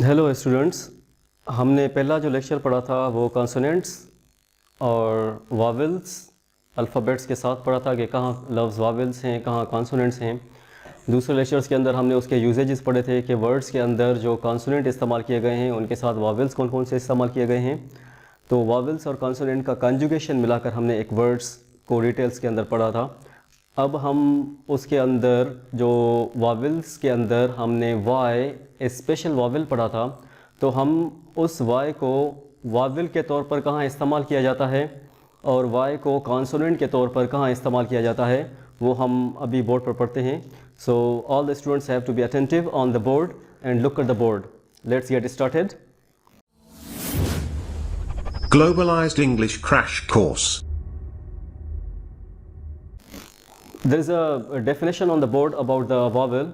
Hello students, हमने पहला जो लेक्चर पढ़ा था वो कॉन्सोनेंट्स और वावल्स अल्फ़ाबेट्स के साथ पढ़ा था कि कहाँ लफ्ज़ वावल्स हैं, कहाँ कॉन्सोनेंट्स हैं। दूसरे लेक्चर्स के अंदर हमने उसके यूजेजेस पढ़े थे कि वर्ड्स के अंदर जो कॉन्सोनेंट इस्तेमाल किए गए हैं उनके साथ वावल्स कौन कौन से इस्तेमाल किए गए हैं। तो वावल्स और कॉन्सोनेंट का कंजुगेशन मिलाकर हमने एक वर्ड्स को डिटेल्स के अंदर पढ़ा था। अब हम उसके अंदर जो वावल्स के अंदर हमने वाई स्पेशल वावल पढ़ा था, तो हम उस वाई को वावल के तौर पर कहाँ इस्तेमाल किया जाता है और वाई को कॉन्सोनेंट के तौर पर कहाँ इस्तेमाल किया जाता है वो हम अभी बोर्ड पर पढ़ते हैं। So all the students have to be attentive on the board and look at the board. Let's get started. Globalized English Crash Course. There is a definition on the board about the vowel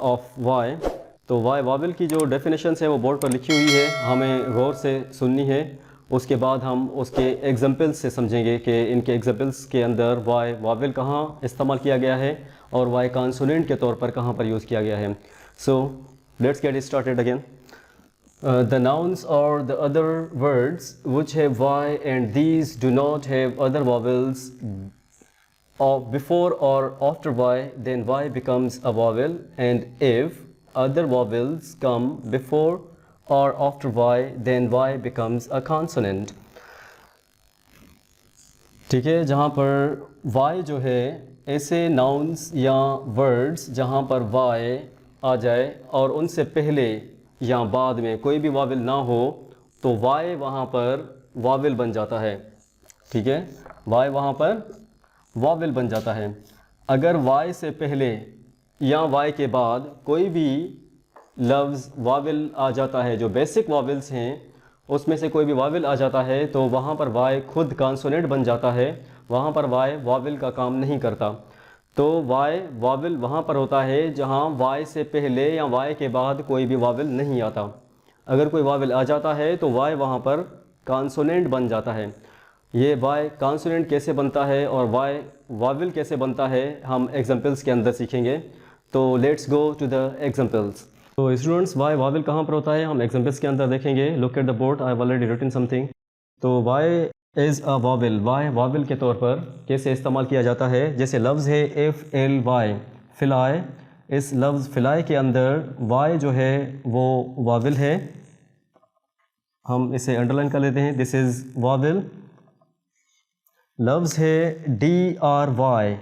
of Y. तो Y vowel की जो definitions है वो board पर लिखी हुई है, हमें गौर से सुननी है। उसके बाद हम उसके एग्जांपल्स से समझेंगे कि इनके एग्जांपल्स के अंदर Y वावल कहाँ इस्तेमाल किया गया है और Y कॉन्सोनेंट के तौर पर कहाँ पर यूज़ किया गया है। So let's get started again. The nouns or the other words which have Y and these do not have other vowels or before or after Y, then Y becomes a vowel, and if other vowels come before or after Y, then Y becomes a consonant. ठीक है, जहाँ पर Y जो है ऐसे nouns या words जहाँ पर Y आ जाए और उनसे पहले या बाद में कोई भी वावल ना हो तो Y वहाँ पर वावल बन जाता है। ठीक है, Y वहाँ पर वावल बन जाता है। अगर Y से पहले या Y के बाद कोई भी लफ्ज़ वावल आ जाता है, जो बेसिक वावल्स हैं उसमें से कोई भी वावल आ जाता है, तो वहाँ पर Y खुद कॉन्सोनेंट बन जाता है। वहाँ पर Y वावल का काम नहीं करता। तो Y वावल वहाँ पर होता है जहाँ Y से पहले या Y के बाद कोई भी वावल नहीं आता। अगर कोई वावल आ जाता है तो Y वहाँ पर कॉन्सोनेंट बन जाता है। ये Y कॉन्सोनेंट कैसे बनता है और Y वावल कैसे बनता है हम एग्जांपल्स के अंदर सीखेंगे। तो let's go to the examples. तो स्टूडेंट्स, Y वावल कहाँ पर होता है हम एग्जांपल्स के अंदर देखेंगे। Look at the board, I have already written something. तो Y इज़ अ वावल, Y वावल के तौर पर कैसे इस्तेमाल किया जाता है। जैसे लफ्ज़ है FLY फिलाई, इस लफ्ज़ फिलाई के अंदर Y जो है वो वावल है, हम इसे अंडरलाइन कर लेते हैं। This is vowel. लफ्ज़ है DRY,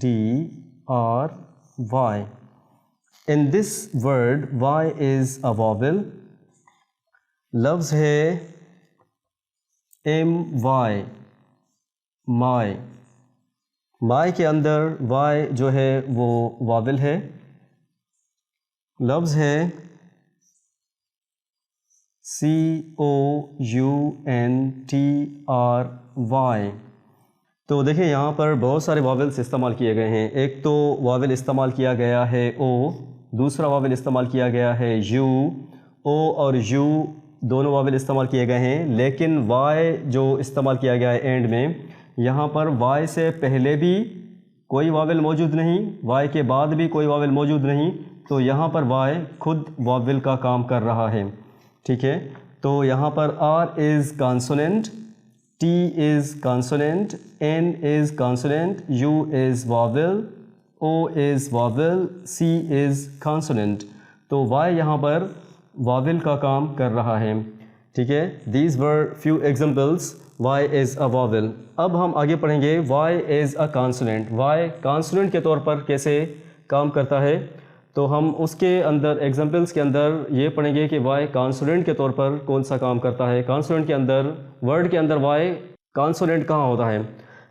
DRY, in this word Y इज़ अ वावल। लफ्ज़ है MY, माई, माई के अंदर Y जो है वो वावल है। लफ्ज़ है COUNTRY। तो देखिए यहाँ पर बहुत सारे वावल्स इस्तेमाल किए गए हैं। एक तो वावल इस्तेमाल किया गया है O, दूसरा वावल इस्तेमाल किया गया है U। O और U दोनों वावल इस्तेमाल किए गए हैं, लेकिन Y जो इस्तेमाल किया गया है एंड में, यहाँ पर Y से पहले भी कोई वावल मौजूद नहीं, Y के बाद भी कोई वावल मौजूद नहीं, तो यहाँ पर Y खुद वावल का काम कर रहा है। ठीक है, तो यहाँ पर R is consonant, T is consonant, N is consonant, U is vowel, O is vowel, C is consonant. तो Y यहाँ पर वावल का काम कर रहा है। ठीक है, these were few examples. Y इज़ अ वावल। अब हम आगे पढ़ेंगे Y इज़ अ कॉन्सोनेंट। Y कॉन्सोनेंट के तौर पर कैसे काम करता है, तो हम उसके अंदर एग्जाम्पल्स के अंदर ये पढ़ेंगे कि Y कॉन्सोनेंट के तौर पर कौन सा काम करता है। कॉन्सोनेंट के अंदर, वर्ड के अंदर Y कॉन्सोनेंट कहाँ होता है।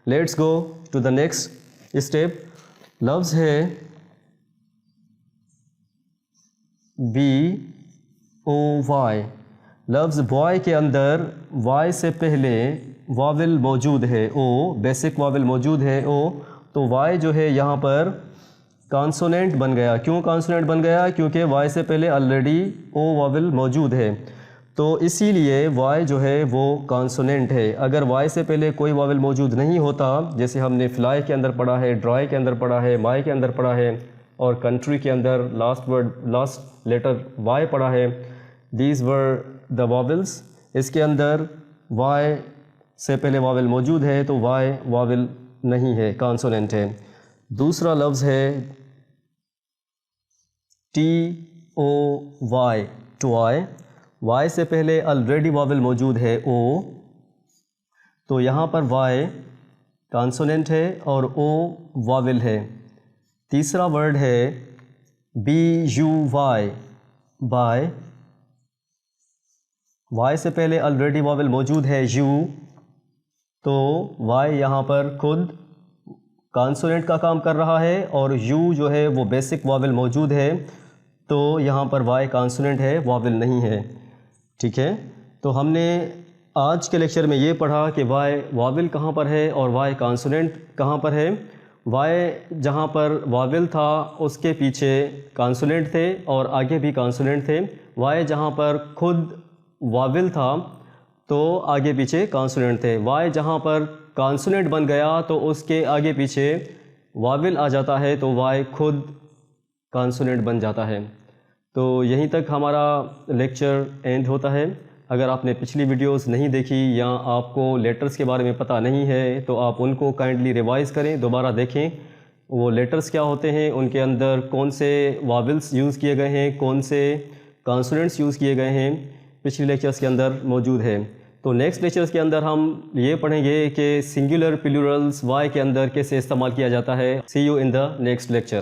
Let's go to the next step. लफ्ज़ है BOY। लफ्ज़ बॉय के अंदर Y से पहले वावल मौजूद है O, बेसिक वावल मौजूद है O, तो Y जो है यहाँ पर कॉन्सोनेंट बन गया। क्यों कॉन्सोनेंट बन गया? क्योंकि Y से पहले ऑलरेडी O वावल मौजूद है, तो इसीलिए Y जो है वो कॉन्सोनेंट है। अगर Y से पहले कोई वावल मौजूद नहीं होता, जैसे हमने फ्लाई के अंदर पढ़ा है, ड्राई के अंदर पढ़ा है, माई के अंदर पढ़ा है, اور کنٹری کے اندر لاسٹ لیٹر وائی پڑھا ہے. These were the vowels. اس کے اندر وائی سے پہلے واول موجود ہے تو وائی واول نہیں ہے, کانسوننٹ ہے. دوسرا لفظ ہے T O Y, toy. Y سے پہلے آلریڈی واول موجود ہے او, تو یہاں پر وائی کانسوننٹ ہے اور او واول ہے. تیسرا ورڈ ہے B U Y, buy. Y سے پہلے آلریڈی واول موجود ہے یو, تو وائی یہاں پر خود کانسوننٹ کا کام کر رہا ہے اور یو جو ہے وہ بیسک واول موجود ہے, تو یہاں پر وائی کانسوننٹ ہے, واول نہیں ہے. ٹھیک ہے, تو ہم نے آج کے لیکچر میں یہ پڑھا کہ وائی واول کہاں پر ہے اور وائی کانسوننٹ کہاں پر ہے. وائی جہاں پر واول تھا اس کے پیچھے کانسوننٹ تھے اور آگے بھی کانسوننٹ تھے. وائی جہاں پر خود واول تھا تو آگے پیچھے کانسوننٹ تھے. وائی جہاں پر کانسوننٹ بن گیا تو اس کے آگے پیچھے واول آ جاتا ہے, تو وائی خود کانسوننٹ بن جاتا ہے. تو یہیں تک ہمارا لیکچر اینڈ ہوتا ہے. اگر آپ نے پچھلی ویڈیوز نہیں دیکھی یا آپ کو لیٹرز کے بارے میں پتہ نہیں ہے تو آپ ان کو کائنڈلی ریوائز کریں, دوبارہ دیکھیں وہ لیٹرز کیا ہوتے ہیں, ان کے اندر کون سے واولس یوز کیے گئے ہیں, کون سے کانسوننٹس یوز کیے گئے ہیں, پچھلی لیکچرز کے اندر موجود ہے. تو نیکسٹ لیکچرز کے اندر ہم یہ پڑھیں گے کہ سنگولر پلورلز وائی کے اندر کیسے استعمال کیا جاتا ہے. See you in the next lecture.